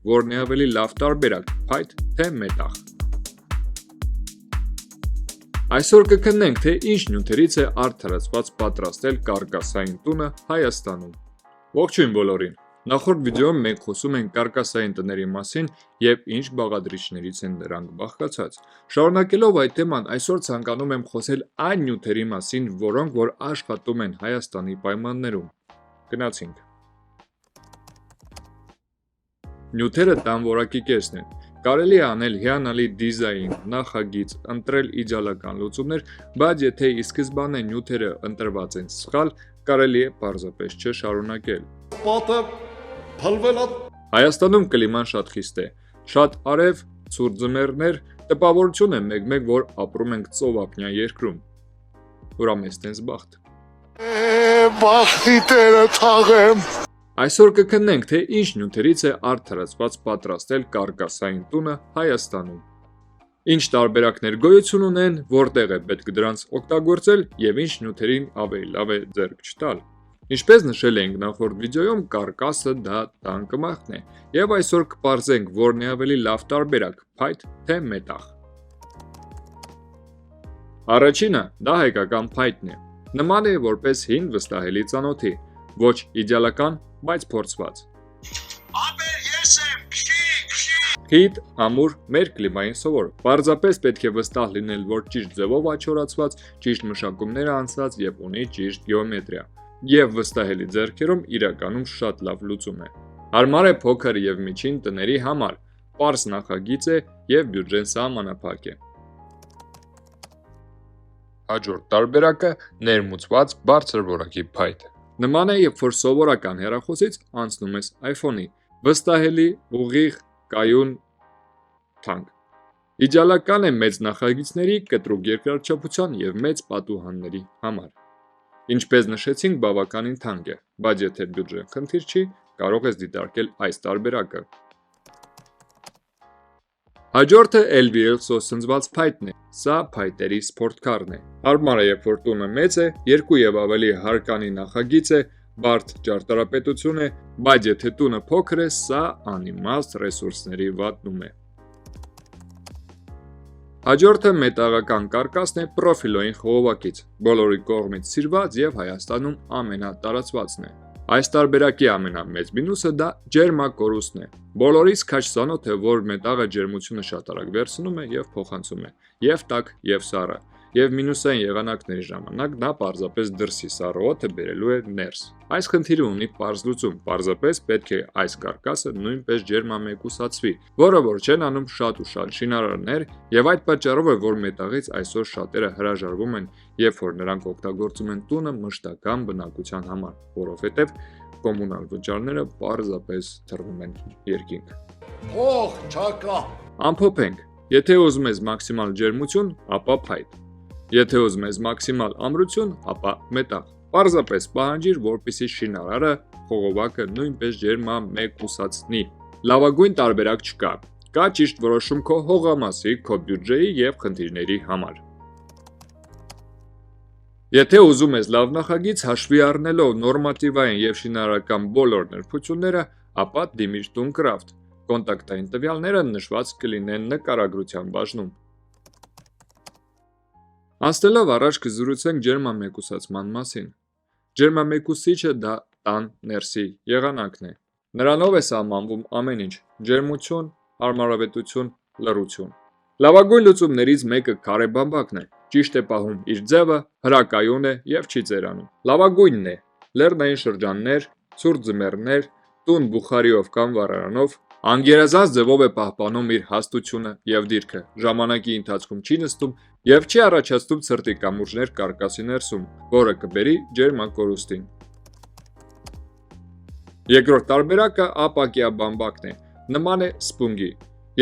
որն է ավելի լավ տարբերակ՝ փայտ թե մետաղ։ Այսօր կքննենք, թե ինչ նյութերից է արդարացված պատրաստել կարկասային տունը Հայաստանում։ Ողջույն բոլորին։ Նախորդ վիդեոում մենք խոսում ենք կարկասային տների մասին եւ ինչ բաղադրիչներից են դրանք բաղկացած։ Շարունակելով այդ թեման, այսօր ցանկանում եմ խոսել այն նյութերի մասին, որոնք որ աշխատում են Հայաստանի պայմաններում։ Գնացինք։ Նյութերը տան որակի կեսն են։ Կարելի է անել հիանալի դիզայն, նախագիծ, ընտրել իդեալական լուծումներ, բայց եթե ի սկզբանե նյութերը ընտրված են սխալ, կարելի է պարզապես չշարունակել։ Պատը փլվել է։ Հայաստանում կլիման շատ խիստ է։ Շատ արև, ցուրտ ձմեռներ, տպավորություն է մեկ-մեկ, որ ապրում ենք ծովափնյա երկրում։ Ուրա մեզ տենց բախտ։ Բախտի տերը թաղեմ։ Այսօր կքննենք, թե ինչ նյութերից է արդարացված պատրաստել կարկասային տունը Հայաստանում։ Ինչ տարբերակներ գոյություն ունեն, որտեղ է պետք դրանց օգտագործել եւ ինչ նյութերին ավելի լավ է ձեռք չտալ։ Ինչպես նշել ենք նախորդ վիդեոյում, կարկասը դա տան կմախն է, եւ այսօր կպարզենք, որն է ավելի լավ տարբերակ՝ փայտ թե մետաղ։ Առաջինը դա հայկական փայտն է։ Նման է որպես հին վստահելի ծանոթի, ոչ իդեալական, բայց փորձված։ Ապեր ես եմ, քշի։ Խիտ, ամուր, մեր կլիմային սովոր։ Պարզապես պետք է վստահ լինել, որ ճիշտ ձևով աչորացված, ճիշտ մշակումներ անցած եւ ունի ճիշտ գեոմետրիա։ Եվ վստահելի ձեռքերում իրականում շատ լավ լուծում է։ Հարմար է փոքր եւ միջին տների համար, պարզ նախագիծ է եւ բյուջեն սահմանափակ է։ Հաջորդ տարբերակը ներմուծված բարձր որակի փայտ է։ Նման է, երբ որ սովորական հեռախոսից անցնում ես iPhone-ի, վստահելի, ուղիղ, կայուն, թանկ։ Իդեալական է մեծ նախագիծների, կտրուկ երկրաչափության եւ մեծ պատուհանների համար։ Ինչպես նշեցինք, բավականին թանկ է, բայց եթե բյուջեն խնդիր չի, կարող ես դիտարկել այս տարբերակը։ Հաջորդը LVL սոսնձված փայտն է։ Սա փայտերի սպորտքարն է։ Հարմար է, երբ որ տունը մեծ է, երկու եւ ավելի հարկանի նախագիծ է, բարդ ճարտարապետություն է, բայց եթե տունը փոքր է, սա անիմաստ ռեսուրսների վատնում է։ Հաջորդը մետաղական կարկասն է պրոֆիլոյին խողովակից, բոլորի կողմից սիրված եւ Հայաստանում ամենատարածվածն է։ Այս տարբերակի ամենամեծ մինուսը դա ջերմակորուստն է։ Բոլորից քաչ ծանոթ է, որ մետաղը ջերմությունը շատ արագ վերցնում է եւ փոխանցում է, եւ տաք, եւ սառը, եւ մինուսային եղանակների ժամանակ դա պարզապես դրսի սառը օդը բերելու է ներս։ Այս խնդիրը ունի պարզ լուծում, պարզապես պետք է այս կարկասը նույնպես ջերմամեկուսացվի, որը որ չեն անում շատ ու շատ շինարարներ, եւ այդ պատճառով է, որ մետաղից այսօր շատերը հրաժարվում են, երբ որ նրանք օգտագործում են տունը մշտական բնակության համար, որովհետեւ կոմունալ վճարները պարզապես թռնում են երկինք։ Փող չկա։ Ամփոփենք, եթե ուզում ես մաքսիմալ ջերմություն, ապա փայտ։ Եթե ուզում ես մաքսիմալ ամրություն, ապա մետաղ։ Պարզապես պահանջիր, որպեսզի շինարարը խողովակը նույնպես ջերմամեկուսացնի։ Լավագույն տարբերակ չկա։ Կա ճիշտ որոշում քո հողամասի, քո բյուջեի եւ խնդիրների համար։ Եթե ուզում ես լավ նախագիծ հաշվի առնելով նորմատիվային եւ շինարարական բոլոր նրբությունները, ապա դիմիր Տունկրաֆտ։ Կոնտակտային տվյալները նշված կլինեն նկարագրության բաժնում։ Անցնելով առաջ կզրուցենք ջերմամեկուսացման մասին։ Ջերմամեկուսիչը դա տան ներսի եղանակն է։ Նրանով է սահմանվում ամեն ինչ՝ ջերմություն, հարմարավետություն, լռություն։ Լավագույն լուծումներից մեկը քարե բամբակն է։ Ճիշտ է պահում իր ձևը, հրակայուն է եւ չի ծերանում։ Լավագույնն է լեռնային շրջաններ, ցուրտ ձմեռներ, տուն բուխարիով կամ վառարանով, անգերազանց ձևով է պահպանում իր հաստությունը եւ դիրքը, ժամանակի ընթացքում չի նստում եւ չի առաջացնում ցրտի կամուրջներ կարկասի ներսում, որը կբերի ջերմակորուստին։ Երկրորդ տարբերակը ապակյա բամբակն է, նման է սպունգի։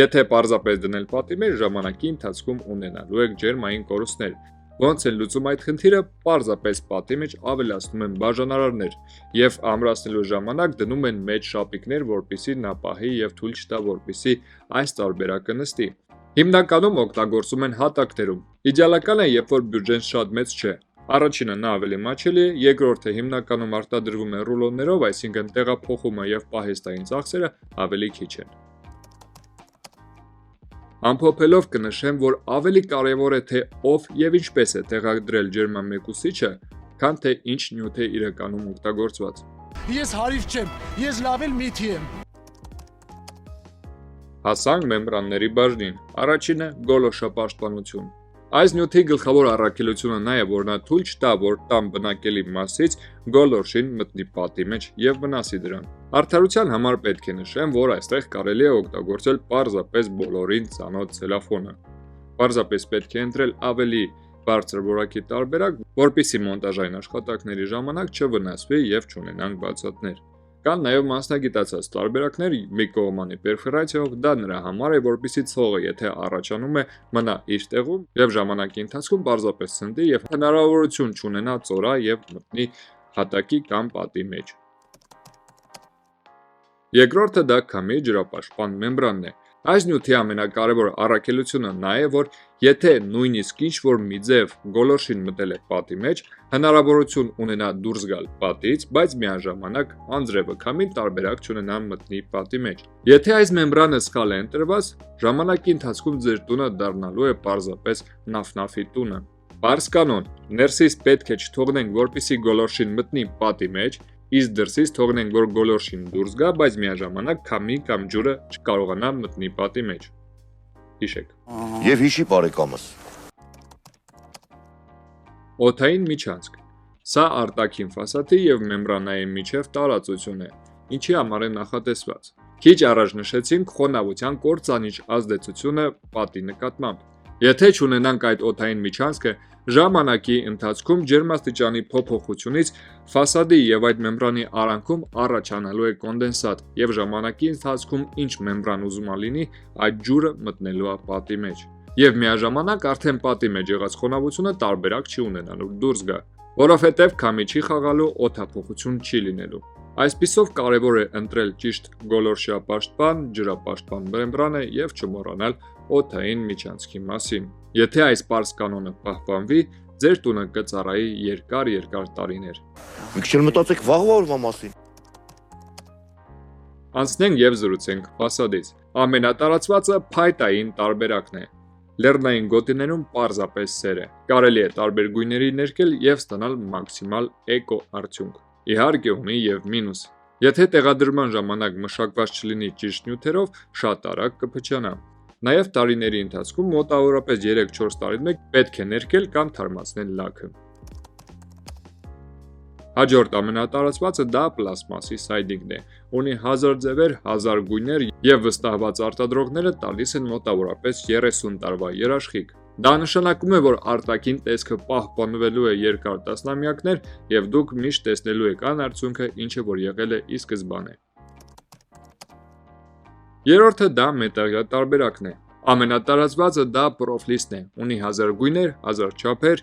Եթե պարզապես դնել պատի մեջ, ժամանակի ընթացքում ունենալու եք ջերմային կորուստներ, ոնց են լուծում այդ խնդիրը, պարզապես պատի մեջ ավելացնում են բաժանարարներ եւ ամրացնելու ժամանակ դնում են մեծ շապիկներ, որպեսզի նա պահի եւ թույլ չտա, որպեսզի այս տարբերակը նստի։ Հիմնականում օգտագործում են հատակներում։ Իդեալական է, երբ որ բյուջեն շատ մեծ չէ։ Առաջինը նա ավելի մաչելի է, երկրորդը հիմնականում արտադրվում է ռուլոններով, այսինքն տեղափոխումը եւ պահեստային ծախսերը ավելի քիչ են։ Ամփոփելով կնշեմ, որ ավելի կարևոր է թե ով եւ ինչպես է տեղադրել ջերմամեկուսիչը, քան թե ինչ նյութ է իրականում օգտագործված։ Ես հարիվ չեմ, ես լավ էլ միթի եմ։ Հասանք մեմբրանների բաժնին։ Առաջինը գոլորշապաշտպանություն։ Այս նյութի գլխավոր առաքելությունը նա է, որ նա թույլ չտա, որ տան բնակելի մասից գոլորշին մտնի պատի մեջ եւ վնասի դրան։ Արդարության համար պետք է նշեմ, որ այստեղ կարելի է օգտագործել պարզապես բոլորին ծանոթ ցելոֆոնը։ Պարզապես պետք է ընտրել ավելի բարձր որակի տարբերակ, որպեսզի մոնտաժային աշխատանքների ժամանակ չվնասվի եւ չունենանք բացատներ։ Կան նաև մասնագիտացած տարբերակներ միկրոմանի պերֆորացիայով, դա նրա համար է, որպեսզի ցողը, եթե առաջանում է, մնա իր տեղում եւ ժամանակի ընթացքում պարզապես ցնդի եւ հնարավորություն չունենա ծորա եւ մտնի հատակի կամ պատի մեջ։ Երկրորդը դա քամի ջրապաշտպան մեմբրանն է։ Այս նյութի ամենակարևոր առաքելությունը նա է, որ եթե նույնիսկ ինչ-որ մի ձև գոլորշին մտել է պատի մեջ, հնարավորություն ունենա դուրս գալ պատից, բայց միաժամանակ անձրևը քամին տարբերակ չունենա մտնի պատի մեջ։ Եթե այս մեմբրանը սխալ է ընտրված, ժամանակի ընթացքում ձեր տունը դառնալու է պարզապես նաֆ-նաֆի տունը։ Պարզ կանոն, ներսից պետք է չթողնենք, որպեսզի գոլորշին մտնի պատի մեջ, իսկ դրսից թողնենք, որ գոլորշին դուրս գա, բայց միաժամանակ քամի կամ ջուրը չկարողանա մտնի պատի մեջ։ Հիշեք։ Եվ հիշի բարեկամս։ Օդային միջանցք։ Սա արտաքին ֆասադի եւ մեմբրանայի միջև տարածություն է, ինչի համար է նախատեսված։ Քիչ առաջ նշեցինք խոնավության կործանիչ ազդեցությունը պատի նկատմամբ։ Եթե չունենանք այդ օդային միջանցքը, ժամանակի ընթացքում ջերմաստիճանի փոփոխությունից ֆասադի եւ այդ մեմբրանի արանքում առաջանալու է կոնդենսատ եւ ժամանակի ընթացքում ինչ մեմբրան ուզում լինի, այդ ջուրը մտնելու է պատի մեջ։ Եվ միաժամանակ արդեն պատի մեջ եղած խոնավությունը տարբերակ չի ունենալու դուրս գա, որովհետեւ քամի չի խաղալու, օդափոխություն չի լինելու։ Այսպիսով կարևոր է ընտրել ճիշտ գոլորշիապաշտպան, ջրապաշտպան մեմբրանը եւ չմոռանալ օդային միջանցքի մասին։ Եթե այս պարզ կանոնը պահպանվի, ձեր տունը կծառայի երկար տարիներ։ Մի քիչ մտածեք վաղվա օրվա մասին։ Անցնենք եւ զրուցենք ֆասադից։ Ամենատարածվածը փայտային տարբերակն է։ Լեռնային գոտիներում պարզապես սեր է։ Կարելի է տարբեր գույների ներկել եւ ստանալ մաքսիմալ էկո արդյունք։ Իհարկե ունի եւ մինուս։ Եթե տեղադրման ժամանակ մշակված չլինի ճիշտ նյութերով, շատ արագ կփչանա։ Նաև տարիների ընթացքում մոտավորապես 3-4 տարին մեկ պետք է ներկել կամ թարմացնել լաքը։ Հաջորդ ամենատարածվածը դա պլաստմասի սայդինգն է։ Ունի 1000 ձևեր, 1000 գույներ եւ վստահված արտադրողները տալիս են մոտավորապես 30 տարվա երաշխիք։ Դա նշանակում է, որ արտաքին տեսքը պահպանվելու է երկար տասնամյակներ եւ դուք միշտ տեսնելու եք այն արդյունքը, ինչը որ եղել է ի սկզբանե։ Երրորդը դա մետաղյա տարբերակն է։ Ամենատարածվածը դա պրոֆլիսն է, ունի 1000 գույներ, 1000 չափեր,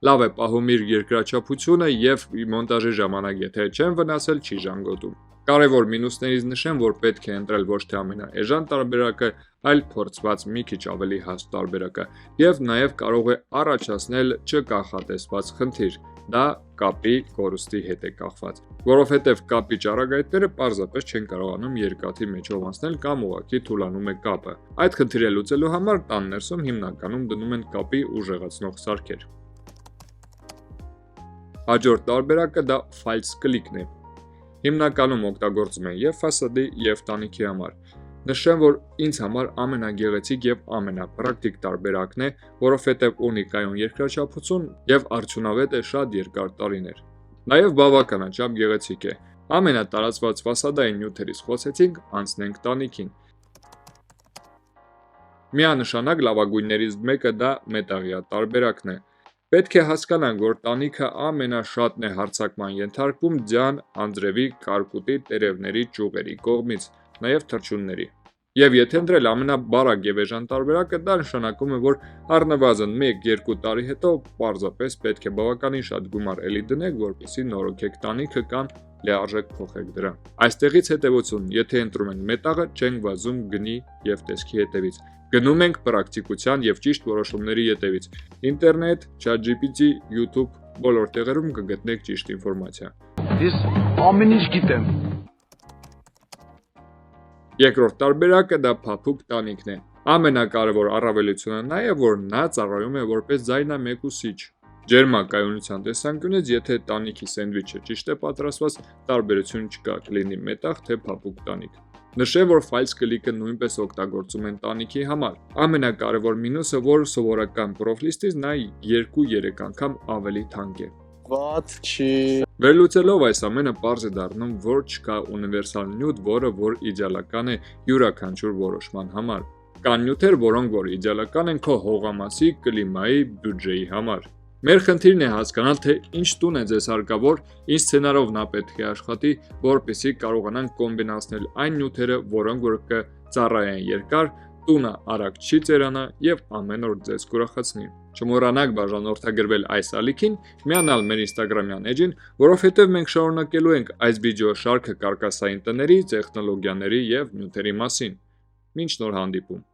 լավ է պահում իր երկրաչափությունը եւ մոնտաժի ժամանակ եթե չեն վնասել, չի ժանգոտում։ Կարևոր մինուսներից նշեմ, որ պետք է ընտրել ոչ թե ամենաէժան տարբերակը, այլ փորձված մի քիչ ավելի հաստ տարբերակը եւ նաեւ կարող է առաջացնել չկանխատեսված խնդիր։ Դա կապի կորուստի հետ է կախված, որովհետև կապի ճառագայթները պարզապես չեն կարողանում երկաթի մեջով անցնել կամ ուղղակի թուլանում է կապը։ Այդ խնդիրը լուծելու համար տան ներսում հիմնականում դնում են կապի ուժեղացնող սարքեր։ Հաջորդ տարբերակը դա false click-ն է։ Հիմնականում օգտագործում են եւ ֆասադի եւ տանիքի համար։ Նշեմ, որ ինձ համար ամենագեղեցիկ եւ ամենապրակտիկ տարբերակն է, որովհետեւ ունի կայուն երկրաչափություն եւ արդյունավետ է շատ երկար տարիներ։ Նաեւ բավականաչափ գեղեցիկ է։ Ամենատարածված ֆասադային նյութերից խոսեցինք, անցնենք տանիքին։ Միանշանակ լավագույններից մեկը դա մետաղյա տարբերակն է։ Պետք է հասկանանք, որ տանիքը ամենաշատն է հարձակման ենթարկվում ձյան, անձրևի, կարկուտի, տերևների, ճյուղերի կողմից, նաև թռչունների։ Եվ եթե ընտրել ամենաբարակ եւ էժան տարբերակը, դա նշանակում է, որ առնվազն 1-2 տարի հետո պարզապես պետք է բավականին շատ գումար էլի դնեք, որպեսզի նորոգեք տանիքը կամ լիարժեք փոխեք դրան։ Այստեղից հետևություն, եթե ընտրում են մետաղը, չենք վազում գնի եւ տեսքի հետևից։ Գնում ենք պրակտիկության եւ ճիշտ որոշումների ետևից։ Ինտերնետ, ChatGPT, YouTube բոլոր տեղերում կգտնեք ճիշտ ինֆորմացիա։ Ես ամեն ինչ գիտեմ։ Երկրորդ տարբերակը դա փափուկ տանիքն է։ Ամենակարևոր առավելությունը նա է, որ նա ծառայում է որպես ձայնամեկ ուսիչ։ Ջերմակայունության տեսանկյունից, եթե տանիքի սենդվիչը ճիշտ է պատրաստված, տարբերություն չկա, կլինի մետաղ թե փափուկ տանիք։ Նշեմ, որ ֆայլս կլիկը նույնպես օգտագործում են տանիքի համար։ Ամենակարևոր մինուսը, որ սովորական պրոֆլիստից նա 2-3 անգամ ավելի թանկ է։ Ված չի։ Վերլուծելով այս ամենը պարզ է դառնում, որ չկա ունիվերսալ նյութ, որ իդեալական է յուրաքանչյուր որոշման համար։ Կան նյութեր, որոնք որ իդեալական են քո հողամասի, կլիմայի, բյուջեի համար։ Մեր խնդիրն է հասկանալ, թե ինչ տուն է ձեզ հարկավոր, ինչ սցենարով նա պետք է աշխատի, որպեսզի կարողանանք կոմբինացնել այն նյութերը, որոնք որ կծառայեն երկար, տունը արագ չի ծերանա եւ ամեն օր ձեզ կուրախացնի։ Չմոռանաք բաժանորդագրվել այս ալիքին, միանալ մեր Instagram-յան էջին, որովհետեւ մենք շարունակելու ենք այս վիդեո շարքը կարկասային տների, տեխնոլոգիաների եւ նյութերի մասին։ Մինչ նոր հանդիպում։